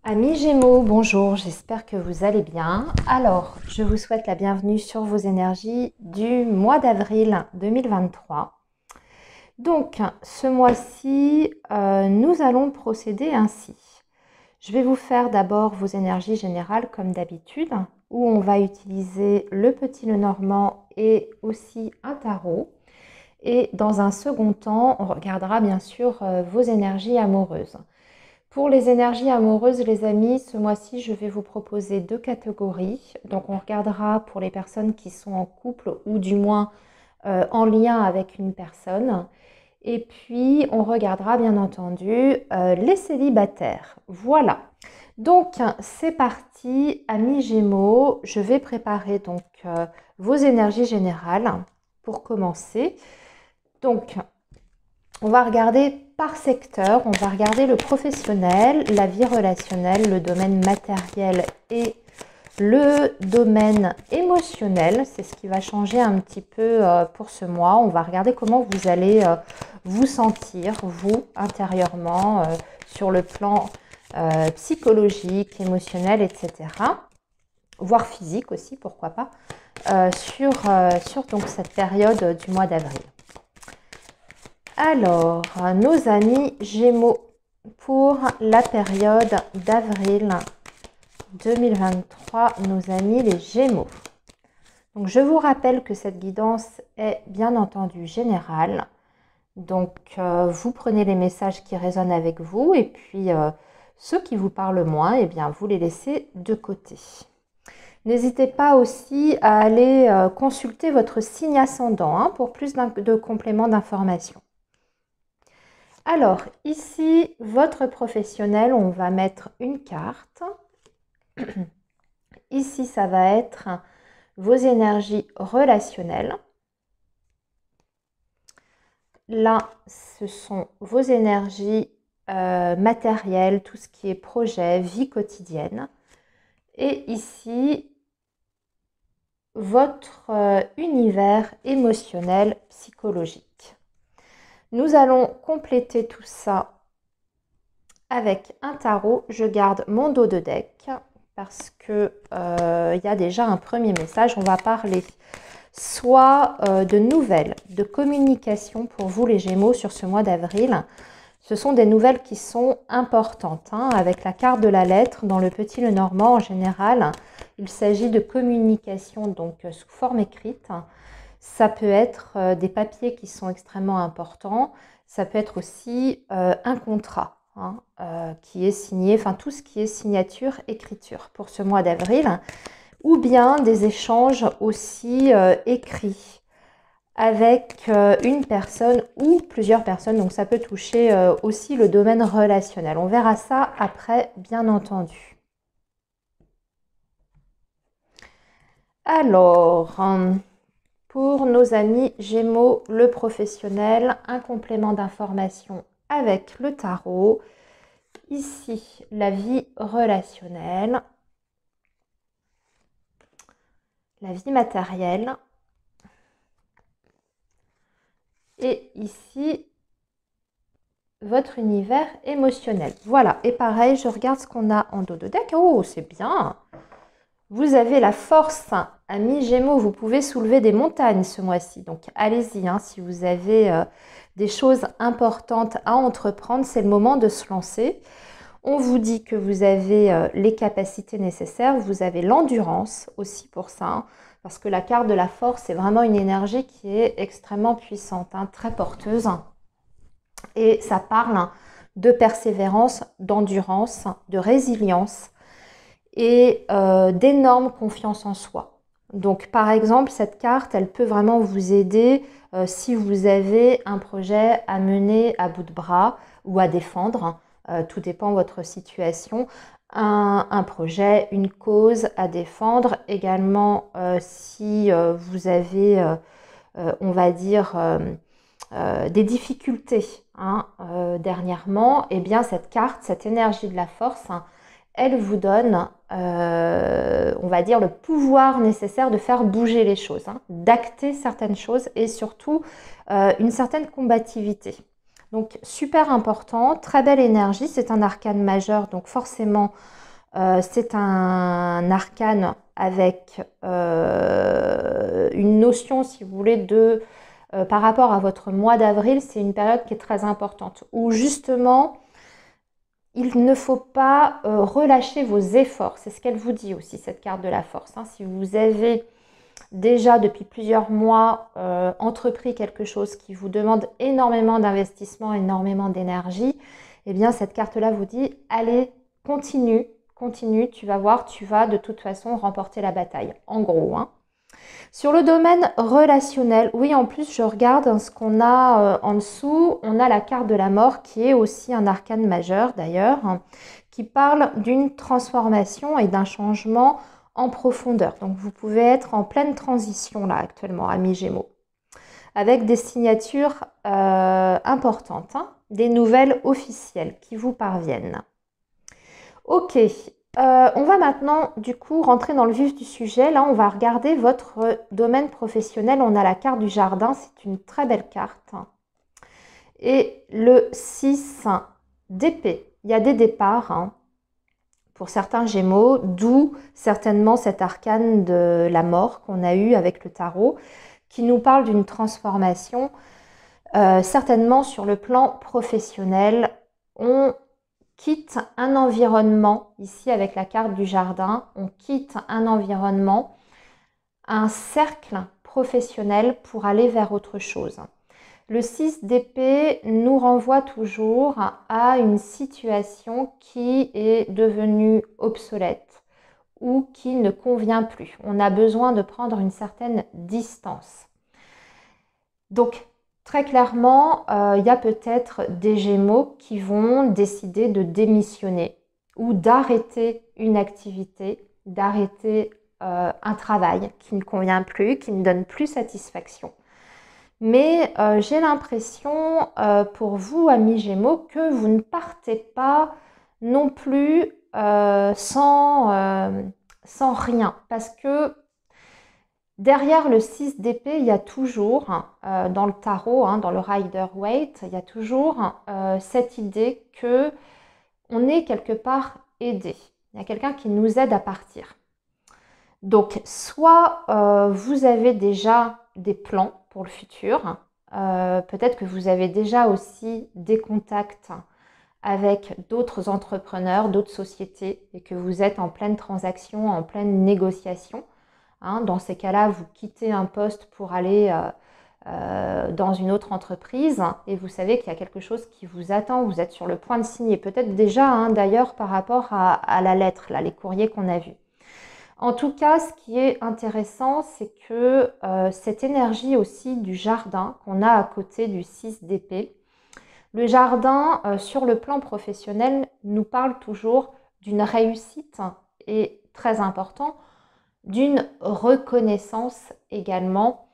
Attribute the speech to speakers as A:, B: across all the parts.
A: Amis Gémeaux, bonjour, j'espère que vous allez bien. Alors, je vous souhaite la bienvenue sur vos énergies du mois d'avril 2023. Donc, ce mois-ci, nous allons procéder ainsi. Je vais vous faire d'abord vos énergies générales comme d'habitude, où on va utiliser le petit Lenormand et aussi un tarot. Et dans un second temps, on regardera bien sûr vos énergies amoureuses. Pour les énergies amoureuses, les amis, ce mois-ci, je vais vous proposer deux catégories. Donc, on regardera pour les personnes qui sont en couple ou du moins en lien avec une personne. Et puis, on regardera bien entendu les célibataires. Voilà. Donc, c'est parti, amis Gémeaux. Je vais préparer donc vos énergies générales pour commencer. Donc, on va regarder par secteur, on va regarder le professionnel, la vie relationnelle, le domaine matériel et le domaine émotionnel. C'est ce qui va changer un petit peu pour ce mois. On va regarder comment vous allez vous sentir, vous, intérieurement, sur le plan psychologique, émotionnel, etc. Voire physique aussi, pourquoi pas, sur donc cette période du mois d'avril. Alors, nos amis Gémeaux, pour la période d'avril 2023, nos amis les Gémeaux. Donc, je vous rappelle que cette guidance est bien entendu générale. Donc, vous prenez les messages qui résonnent avec vous et puis ceux qui vous parlent moins, eh bien, vous les laissez de côté. N'hésitez pas aussi à aller consulter votre signe ascendant pour plus de compléments d'informations. Alors, ici, votre professionnel, on va mettre une carte. Ici, ça va être vos énergies relationnelles. Là, ce sont vos énergies matérielles, tout ce qui est projet, vie quotidienne. Et ici, votre univers émotionnel, psychologique. Nous allons compléter tout ça avec un tarot. Je garde mon dos de deck parce que y a déjà un premier message. On va parler soit de nouvelles, de communication pour vous les Gémeaux sur ce mois d'avril. Ce sont des nouvelles qui sont importantes. Avec la carte de la lettre, dans le petit Lenormand en général, il s'agit de communication donc sous forme écrite. Ça peut être des papiers qui sont extrêmement importants. Ça peut être aussi un contrat qui est signé, enfin tout ce qui est signature, écriture pour ce mois d'avril. Ou bien des échanges aussi écrits avec une personne ou plusieurs personnes. Donc ça peut toucher aussi le domaine relationnel. On verra ça après, bien entendu. Alors... pour nos amis Gémeaux, le professionnel, un complément d'information avec le tarot. Ici, la vie relationnelle, la vie matérielle. Et ici, votre univers émotionnel. Voilà, et pareil, je regarde ce qu'on a en dos de deck. Oh, c'est bien! Vous avez la force, amis Gémeaux, vous pouvez soulever des montagnes ce mois-ci. Donc, allez-y, si vous avez des choses importantes à entreprendre, c'est le moment de se lancer. On vous dit que vous avez les capacités nécessaires, vous avez l'endurance aussi pour ça, parce que la carte de la force, c'est vraiment une énergie qui est extrêmement puissante, très porteuse. Et ça parle de persévérance, d'endurance, de résilience et d'énorme confiance en soi. Donc par exemple, cette carte, elle peut vraiment vous aider si vous avez un projet à mener à bout de bras ou à défendre, tout dépend de votre situation, un projet, une cause à défendre. Également si vous avez, on va dire, des difficultés dernièrement, eh bien cette carte, cette énergie de la force, elle vous donne, on va dire, le pouvoir nécessaire de faire bouger les choses, d'acter certaines choses et surtout une certaine combativité. Donc super important, très belle énergie, c'est un arcane majeur, donc forcément c'est un arcane avec une notion, si vous voulez, de par rapport à votre mois d'avril, c'est une période qui est très importante, où justement, il ne faut pas relâcher vos efforts. C'est ce qu'elle vous dit aussi, cette carte de la force. Hein. Si vous avez déjà depuis plusieurs mois entrepris quelque chose qui vous demande énormément d'investissement, énormément d'énergie, eh bien cette carte-là vous dit, allez, continue, continue, tu vas voir, tu vas de toute façon remporter la bataille. En gros, hein. Sur le domaine relationnel, oui, en plus, je regarde ce qu'on a en dessous. On a la carte de la mort qui est aussi un arcane majeur d'ailleurs, hein, qui parle d'une transformation et d'un changement en profondeur. Donc, vous pouvez être en pleine transition là actuellement, amis Gémeaux, avec des signatures importantes, hein, des nouvelles officielles qui vous parviennent. Ok. On va maintenant du coup rentrer dans le vif du sujet. Là, on va regarder votre domaine professionnel. On a la carte du jardin, c'est une très belle carte. Et le 6 d'épée. Il y a des départs hein, pour certains Gémeaux, d'où certainement cet arcane de la mort qu'on a eu avec le tarot, qui nous parle d'une transformation, certainement sur le plan professionnel. On quitte un environnement, ici avec la carte du jardin, on quitte un environnement, un cercle professionnel pour aller vers autre chose. Le 6 d'épée nous renvoie toujours à une situation qui est devenue obsolète ou qui ne convient plus. On a besoin de prendre une certaine distance. Donc, très clairement, il y a peut-être des Gémeaux qui vont décider de démissionner ou d'arrêter une activité, d'arrêter un travail qui ne convient plus, qui ne donne plus satisfaction. Mais j'ai l'impression pour vous, amis Gémeaux, que vous ne partez pas non plus sans rien. Parce que derrière le 6 d'épée, il y a toujours, dans le tarot, hein, dans le Rider-Waite, il y a toujours cette idée que on est quelque part aidé. Il y a quelqu'un qui nous aide à partir. Donc, soit vous avez déjà des plans pour le futur, peut-être que vous avez déjà aussi des contacts avec d'autres entrepreneurs, d'autres sociétés, et que vous êtes en pleine transaction, en pleine négociation. Hein, dans ces cas-là, vous quittez un poste pour aller dans une autre entreprise et vous savez qu'il y a quelque chose qui vous attend, vous êtes sur le point de signer, peut-être déjà hein, d'ailleurs par rapport à la lettre, là, les courriers qu'on a vus. En tout cas, ce qui est intéressant, c'est que cette énergie aussi du jardin qu'on a à côté du 6 d'épée, le jardin sur le plan professionnel nous parle toujours d'une réussite et très important, d'une reconnaissance également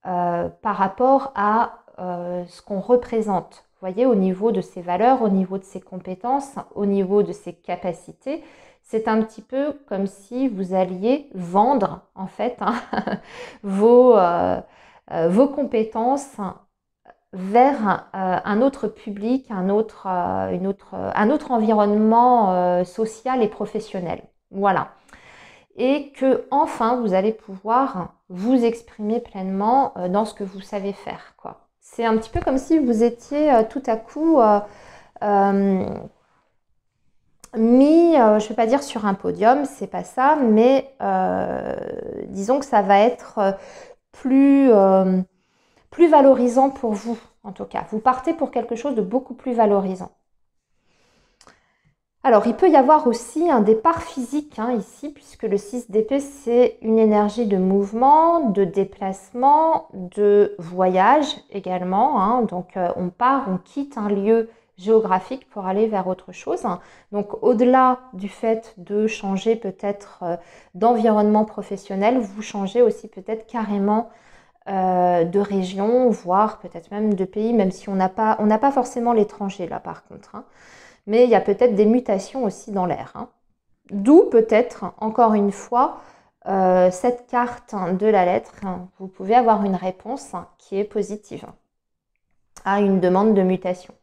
A: par rapport à ce qu'on représente. Vous voyez, au niveau de ses valeurs, au niveau de ses compétences, au niveau de ses capacités, c'est un petit peu comme si vous alliez vendre en fait hein, vos compétences vers un autre public, un autre environnement social et professionnel. Voilà. Et que enfin vous allez pouvoir vous exprimer pleinement dans ce que vous savez faire, quoi. C'est un petit peu comme si vous étiez tout à coup mis, je ne vais pas dire sur un podium, c'est pas ça, mais disons que ça va être plus valorisant pour vous, en tout cas. Vous partez pour quelque chose de beaucoup plus valorisant. Alors, il peut y avoir aussi un départ physique hein, ici, puisque le 6 d'épée, c'est une énergie de mouvement, de déplacement, de voyage également. Hein. Donc, on part, on quitte un lieu géographique pour aller vers autre chose. Donc, au-delà du fait de changer peut-être d'environnement professionnel, vous changez aussi peut-être carrément de région, voire peut-être même de pays, même si on n'a pas forcément l'étranger là par contre. Hein. Mais il y a peut-être des mutations aussi dans l'air. Hein. D'où peut-être, encore une fois, cette carte de la lettre, hein, vous pouvez avoir une réponse qui est positive à une demande de mutation.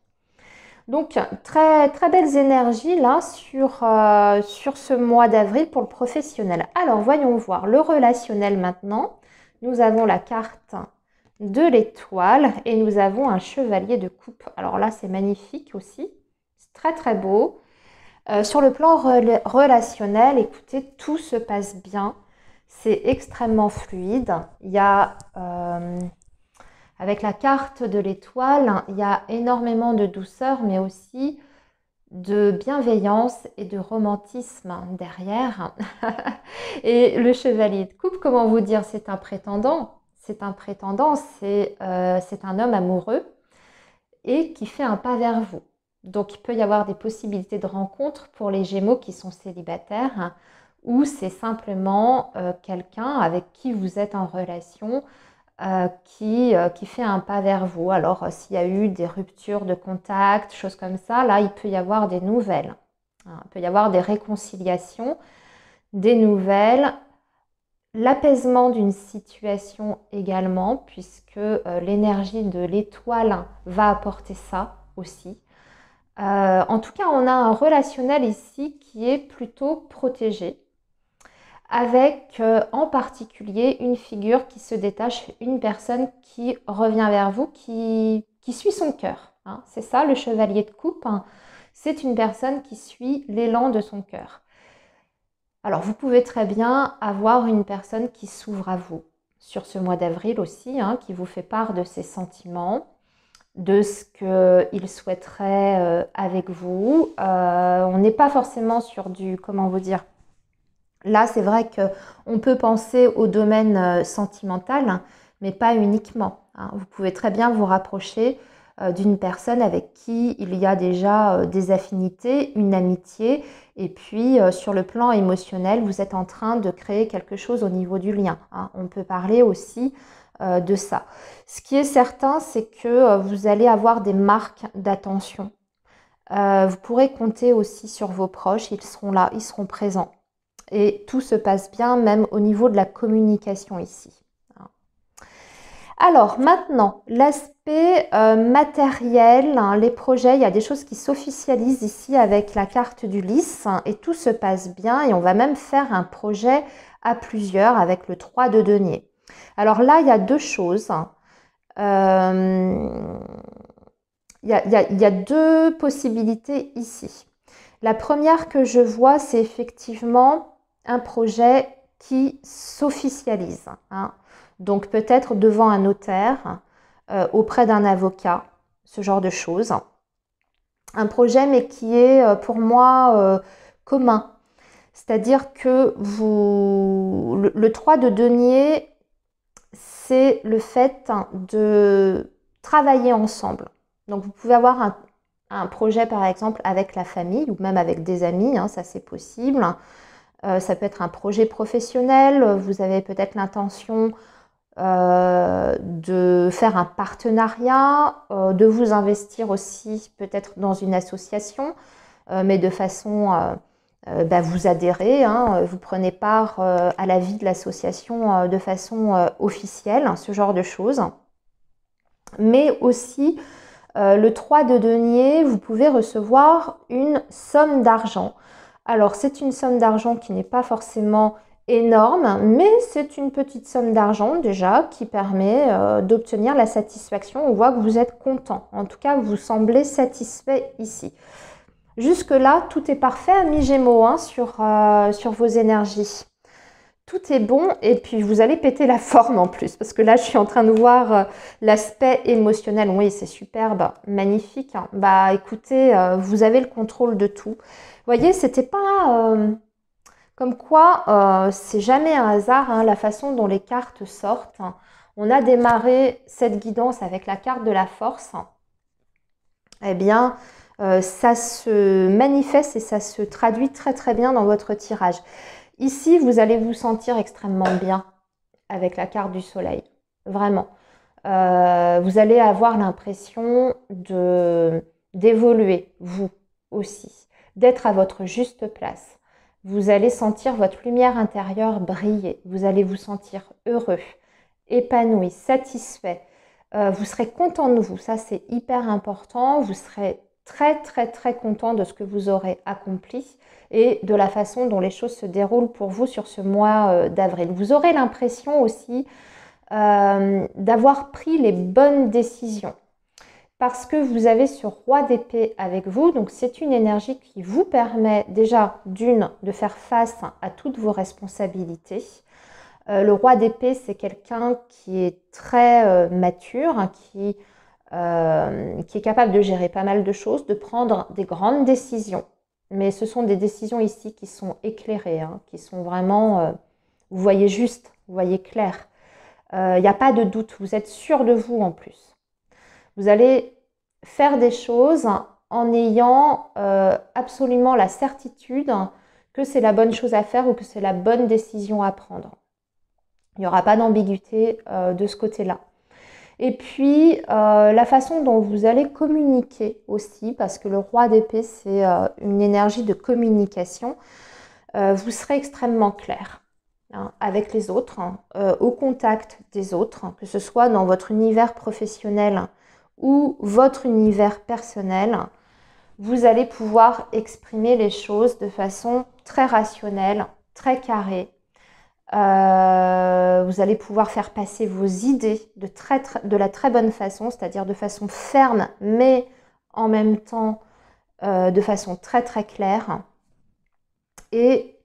A: Donc, très, très belles énergies là sur ce mois d'avril pour le professionnel. Alors, voyons voir le relationnel maintenant. Nous avons la carte de l'étoile et nous avons un chevalier de coupe. Alors là, c'est magnifique aussi. C'est très, très beau. Sur le plan relationnel, écoutez, tout se passe bien. C'est extrêmement fluide. Il y a... avec la carte de l'étoile, il y a énormément de douceur, mais aussi de bienveillance et de romantisme derrière. Et le chevalier de coupe, comment vous dire, c'est un prétendant. C'est un prétendant, c'est un homme amoureux et qui fait un pas vers vous. Donc, il peut y avoir des possibilités de rencontre pour les Gémeaux qui sont célibataires, ou c'est simplement quelqu'un avec qui vous êtes en relation qui fait un pas vers vous. Alors, s'il y a eu des ruptures de contact, choses comme ça, là, il peut y avoir des nouvelles. Il peut y avoir des réconciliations, des nouvelles, l'apaisement d'une situation également, puisque l'énergie de l'étoile va apporter ça aussi. En tout cas, on a un relationnel ici qui est plutôt protégé, avec en particulier une figure qui se détache, une personne qui revient vers vous, qui suit son cœur. Hein. C'est ça, le chevalier de coupe. Hein. C'est une personne qui suit l'élan de son cœur. Alors, vous pouvez très bien avoir une personne qui s'ouvre à vous sur ce mois d'avril aussi, hein, qui vous fait part de ses sentiments, de ce qu'il souhaiterait avec vous. On n'est pas forcément sur du, comment vous dire, là, c'est vrai qu'on peut penser au domaine sentimental, mais pas uniquement. Hein. Vous pouvez très bien vous rapprocher d'une personne avec qui il y a déjà des affinités, une amitié, et puis sur le plan émotionnel, vous êtes en train de créer quelque chose au niveau du lien. Hein. On peut parler aussi de ça. Ce qui est certain, c'est que vous allez avoir des marques d'attention. Vous pourrez compter aussi sur vos proches, ils seront là, ils seront présents. Et tout se passe bien, même au niveau de la communication ici. Alors maintenant, l'aspect matériel, hein, les projets, il y a des choses qui s'officialisent ici avec la carte du lys hein, et tout se passe bien et on va même faire un projet à plusieurs avec le 3 de denier. Alors là, il y a deux choses. Il y a deux possibilités ici. La première que je vois, c'est effectivement un projet qui s'officialise. Hein. Donc peut-être devant un notaire, auprès d'un avocat, ce genre de choses. Un projet mais qui est pour moi commun. C'est-à-dire que le 3 de denier, c'est le fait de travailler ensemble. Donc vous pouvez avoir un projet par exemple avec la famille ou même avec des amis, hein, ça c'est possible. Ça peut être un projet professionnel, vous avez peut-être l'intention de faire un partenariat, de vous investir aussi peut-être dans une association, mais de façon vous adhérez, hein, vous prenez part à la vie de l'association de façon officielle, hein, ce genre de choses. Mais aussi, le 3 de denier, vous pouvez recevoir une somme d'argent. Alors, c'est une somme d'argent qui n'est pas forcément énorme, mais c'est une petite somme d'argent déjà qui permet d'obtenir la satisfaction. On voit que vous êtes content. En tout cas, vous semblez satisfait ici. Jusque-là, tout est parfait, amis Gémeaux, hein, sur vos énergies. Tout est bon et puis vous allez péter la forme en plus parce que là je suis en train de voir l'aspect émotionnel. Oui, c'est superbe, magnifique. Hein. Bah écoutez, vous avez le contrôle de tout. Vous voyez, c'était pas comme quoi c'est jamais un hasard hein, la façon dont les cartes sortent. On a démarré cette guidance avec la carte de la force. Eh bien, ça se manifeste et ça se traduit très très bien dans votre tirage. Ici, vous allez vous sentir extrêmement bien avec la carte du soleil, vraiment. Vous allez avoir l'impression d'évoluer, vous aussi, d'être à votre juste place. Vous allez sentir votre lumière intérieure briller, vous allez vous sentir heureux, épanoui, satisfait. Vous serez content de vous, ça c'est hyper important, vous serez très très très content de ce que vous aurez accompli et de la façon dont les choses se déroulent pour vous sur ce mois d'avril. Vous aurez l'impression aussi d'avoir pris les bonnes décisions parce que vous avez ce roi d'épée avec vous. Donc c'est une énergie qui vous permet déjà de faire face à toutes vos responsabilités. Le roi d'épée, c'est quelqu'un qui est très mature, hein, qui est capable de gérer pas mal de choses, de prendre des grandes décisions. Mais ce sont des décisions ici qui sont éclairées, hein, qui sont vraiment, vous voyez juste, vous voyez clair. Il n'y a pas de doute, vous êtes sûr de vous en plus. Vous allez faire des choses en ayant absolument la certitude que c'est la bonne chose à faire ou que c'est la bonne décision à prendre. Il n'y aura pas d'ambiguïté de ce côté-là. Et puis, la façon dont vous allez communiquer aussi, parce que le roi d'épée, c'est une énergie de communication, vous serez extrêmement clair avec les autres, au contact des autres, que ce soit dans votre univers professionnel ou votre univers personnel. Vous allez pouvoir exprimer les choses de façon très rationnelle, très carrée. Vous allez pouvoir faire passer vos idées de la très bonne façon, c'est-à-dire de façon ferme, mais en même temps de façon très très claire. Et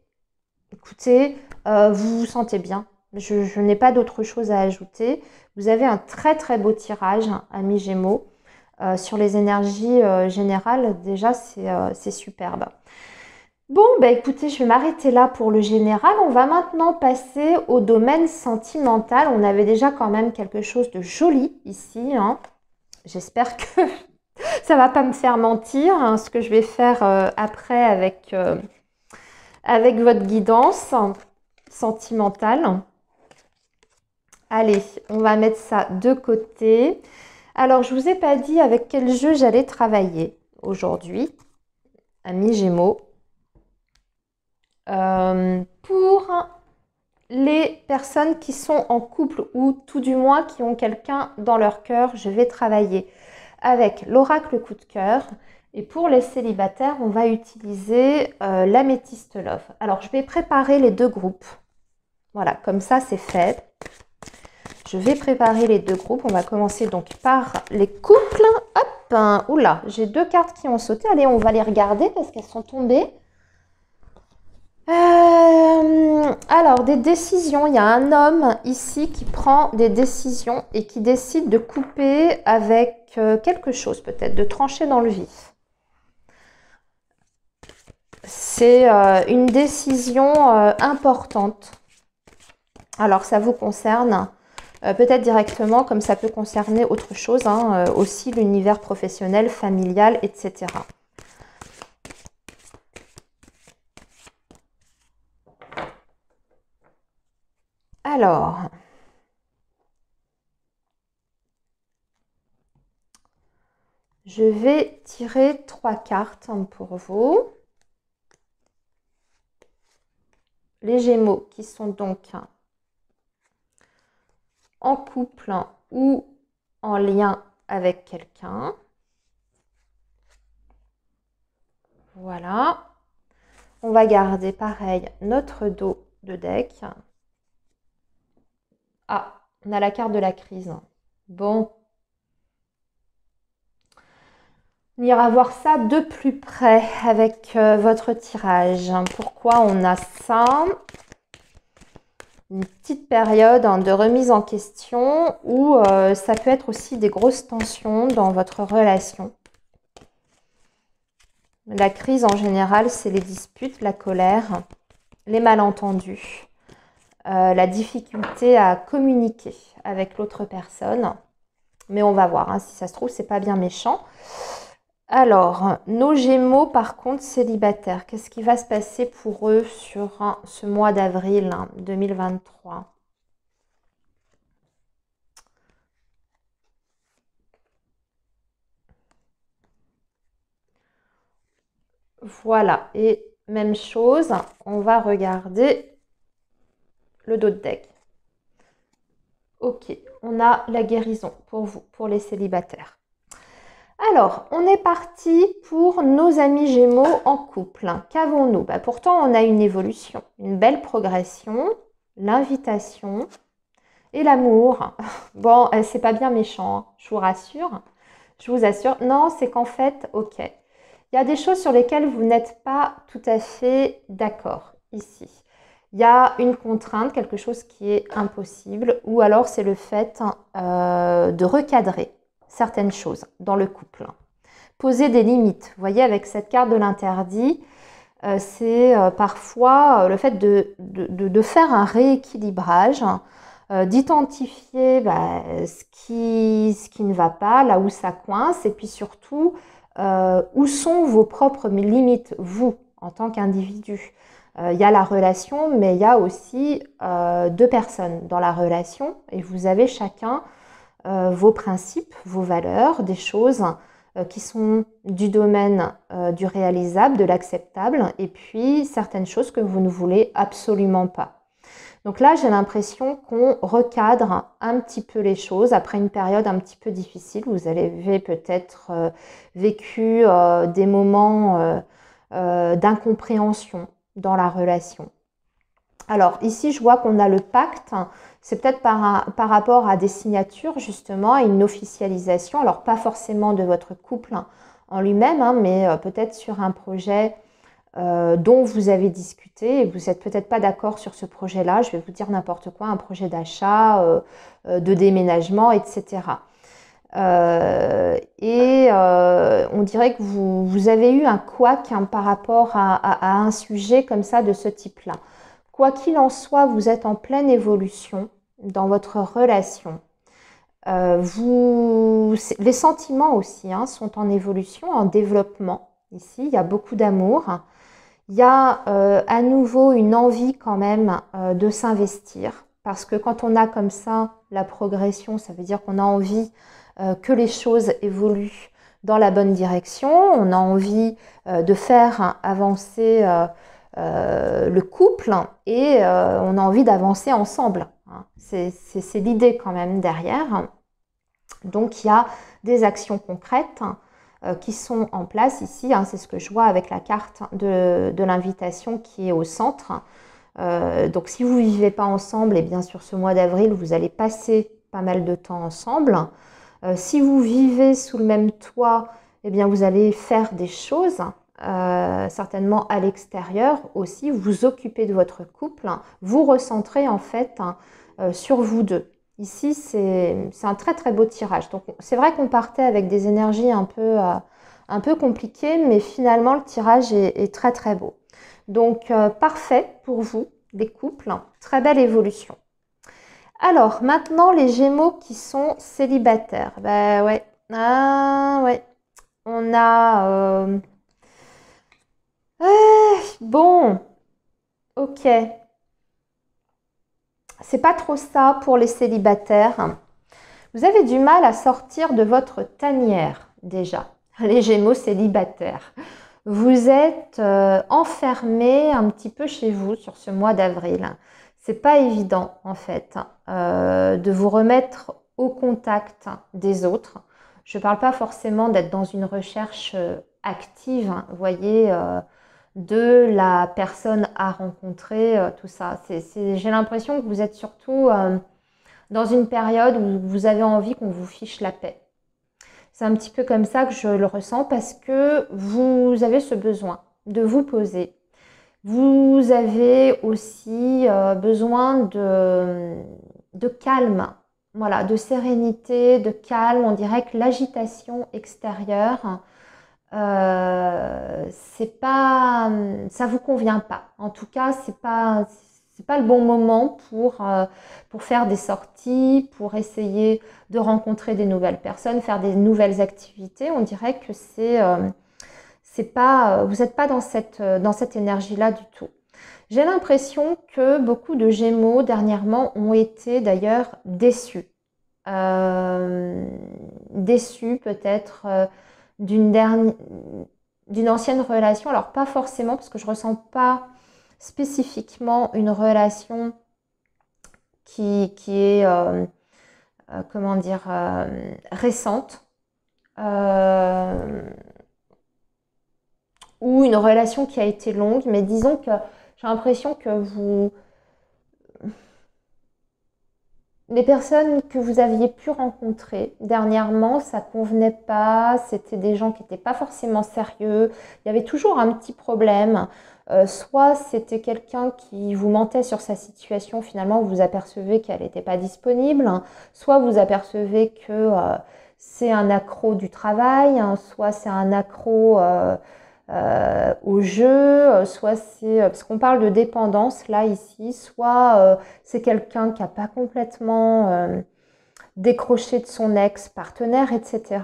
A: écoutez, vous vous sentez bien. Je n'ai pas d'autre chose à ajouter. Vous avez un très très beau tirage, amis Gémeaux. Sur les énergies générales, déjà, c'est superbe. Bon, bah écoutez, je vais m'arrêter là pour le général. On va maintenant passer au domaine sentimental. On avait déjà quand même quelque chose de joli ici, hein. J'espère que ça ne va pas me faire mentir, hein, ce que je vais faire après avec votre guidance sentimentale. Allez, on va mettre ça de côté. Alors, je ne vous ai pas dit avec quel jeu j'allais travailler aujourd'hui, amis Gémeaux. Pour les personnes qui sont en couple ou tout du moins qui ont quelqu'un dans leur cœur, je vais travailler avec l'oracle coup de cœur. Et pour les célibataires, on va utiliser l'améthyste love. Alors, je vais préparer les deux groupes. Voilà, comme ça, c'est fait. Je vais préparer les deux groupes. On va commencer donc par les couples. Hop, oula, j'ai deux cartes qui ont sauté. Allez, on va les regarder parce qu'elles sont tombées. Alors, des décisions. Il y a un homme ici qui prend des décisions et qui décide de couper avec quelque chose, peut-être, de trancher dans le vif. C'est une décision importante. Alors, ça vous concerne peut-être directement, comme ça peut concerner autre chose, hein, aussi l'univers professionnel, familial, etc. Alors, je vais tirer 3 cartes pour vous. Les Gémeaux qui sont donc en couple ou en lien avec quelqu'un. Voilà. On va garder pareil notre dos de deck. Ah, on a la carte de la crise. Bon. On ira voir ça de plus près avec votre tirage. Pourquoi on a ça? Une petite période de remise en question où ça peut être aussi des grosses tensions dans votre relation. La crise en général, c'est les disputes, la colère, les malentendus, la difficulté à communiquer avec l'autre personne. Mais on va voir, hein, si ça se trouve, c'est pas bien méchant. Alors, nos Gémeaux, par contre, célibataires, qu'est-ce qui va se passer pour eux sur ce mois d'avril 2023? Voilà, et même chose, on va regarder le dos de deck. Ok, on a la guérison pour vous, pour les célibataires. Alors, on est parti pour nos amis Gémeaux en couple. Qu'avons-nous? Pourtant, on a une évolution, une belle progression, l'invitation et l'amour. Bon, c'est pas bien méchant, hein, je vous rassure. Je vous assure. Non, c'est qu'en fait, ok, il y a des choses sur lesquelles vous n'êtes pas tout à fait d'accord ici. Il y a une contrainte, quelque chose qui est impossible, ou alors c'est le fait de recadrer certaines choses dans le couple. Poser des limites. Vous voyez, avec cette carte de l'interdit, c'est parfois le fait de faire un rééquilibrage, d'identifier ce qui ne va pas, là où ça coince, et puis surtout, où sont vos propres limites, vous, en tant qu'individu. Il y a la relation, mais il y a aussi deux personnes dans la relation, et vous avez chacun vos principes, vos valeurs, des choses qui sont du domaine du réalisable, de l'acceptable, et puis certaines choses que vous ne voulez absolument pas. Donc là, j'ai l'impression qu'on recadre un petit peu les choses après une période un petit peu difficile. Vous avez peut-être vécu des moments d'incompréhension dans la relation. Alors ici, je vois qu'on a le pacte. C'est peut-être par rapport à des signatures, justement, à une officialisation. Alors pas forcément de votre couple en lui-même, hein, mais peut-être sur un projet dont vous avez discuté et vous n'êtes peut-être pas d'accord sur ce projet-là, je vais vous dire n'importe quoi, un projet d'achat, de déménagement, etc. On dirait que vous avez eu un couac par rapport à un sujet comme ça, de ce type-là. Quoi qu'il en soit, vous êtes en pleine évolution dans votre relation. Les sentiments aussi sont en évolution, en développement. Ici, il y a beaucoup d'amour. Il y a à nouveau une envie quand même de s'investir, parce que quand on a comme ça la progression, ça veut dire qu'on a envie que les choses évoluent dans la bonne direction, on a envie de faire avancer le couple et on a envie d'avancer ensemble. C'est l'idée quand même derrière. Donc il y a des actions concrètes qui sont en place ici. C'est ce que je vois avec la carte de l'invitation qui est au centre. Donc si vous ne vivez pas ensemble, et bien sûr ce mois d'avril, vous allez passer pas mal de temps ensemble. Si vous vivez sous le même toit, eh bien vous allez faire des choses, certainement à l'extérieur aussi, vous occuper de votre couple, vous recentrer en fait sur vous deux. Ici, c'est un très très beau tirage. Donc c'est vrai qu'on partait avec des énergies un peu compliquées, mais finalement le tirage est très très beau. Donc parfait pour vous, les couples, très belle évolution. Alors maintenant les Gémeaux qui sont célibataires. Ben ouais, ah ouais, on a... bon, ok. C'est pas trop ça pour les célibataires. Vous avez du mal à sortir de votre tanière déjà, les Gémeaux célibataires. Vous êtes enfermés un petit peu chez vous sur ce mois d'avril. C'est pas évident en fait de vous remettre au contact des autres. Je ne parle pas forcément d'être dans une recherche active, vous voyez, de la personne à rencontrer, tout ça. J'ai l'impression que vous êtes surtout dans une période où vous avez envie qu'on vous fiche la paix. C'est un petit peu comme ça que je le ressens, parce que vous avez ce besoin de vous poser. Vous avez aussi besoin de calme, voilà, de sérénité, de calme. On dirait que l'agitation extérieure, c'est pas, ça vous convient pas. En tout cas, c'est pas le bon moment pour faire des sorties, pour essayer de rencontrer des nouvelles personnes, faire des nouvelles activités. On dirait que c'est pas, vous n'êtes pas dans cette énergie-là du tout. J'ai l'impression que beaucoup de Gémeaux dernièrement ont été d'ailleurs déçus. Déçus peut-être d'une ancienne relation. Alors pas forcément, parce que je ne ressens pas spécifiquement une relation qui est, comment dire, récente. ou une relation qui a été longue, mais disons que j'ai l'impression que les personnes que vous aviez pu rencontrer dernièrement, ça convenait pas, c'était des gens qui n'étaient pas forcément sérieux, il y avait toujours un petit problème. Soit c'était quelqu'un qui vous mentait sur sa situation, finalement vous apercevez qu'elle n'était pas disponible, soit vous apercevez que c'est un accro du travail, hein, soit c'est un accro au jeu, soit c'est, parce qu'on parle de dépendance là ici, soit c'est quelqu'un qui n'a pas complètement décroché de son ex-partenaire, etc.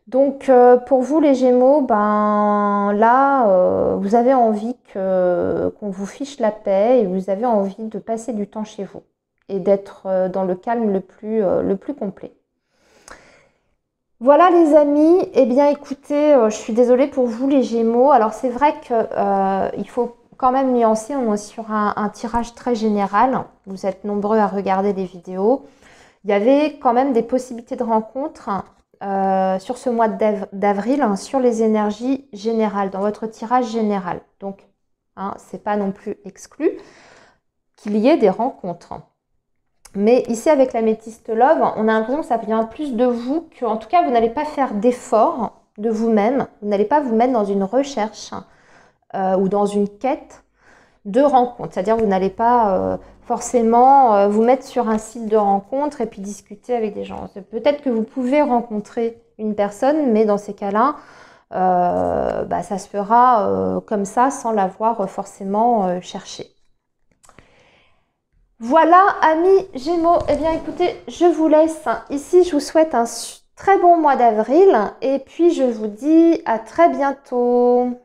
A: Donc pour vous les Gémeaux, ben là vous avez envie qu'on vous fiche la paix et vous avez envie de passer du temps chez vous et d'être dans le calme le plus complet. Voilà les amis, eh bien écoutez, je suis désolée pour vous les Gémeaux. Alors c'est vrai qu'il faut quand même nuancer, on est sur un tirage très général. Vous êtes nombreux à regarder les vidéos. Il y avait quand même des possibilités de rencontres sur ce mois d'avril, hein, sur les énergies générales, dans votre tirage général. Donc, hein, c'est pas non plus exclu qu'il y ait des rencontres. Mais ici, avec l'améthyste love, on a l'impression que ça vient plus de vous, que en tout cas, vous n'allez pas faire d'efforts de vous-même, vous n'allez pas vous mettre dans une recherche ou dans une quête de rencontre. C'est-à-dire vous n'allez pas forcément vous mettre sur un site de rencontre et puis discuter avec des gens. Peut-être que vous pouvez rencontrer une personne, mais dans ces cas-là, ça se fera comme ça, sans l'avoir forcément cherché. Voilà, amis Gémeaux, eh bien écoutez, je vous laisse. Ici, je vous souhaite un très bon mois d'avril et puis je vous dis à très bientôt.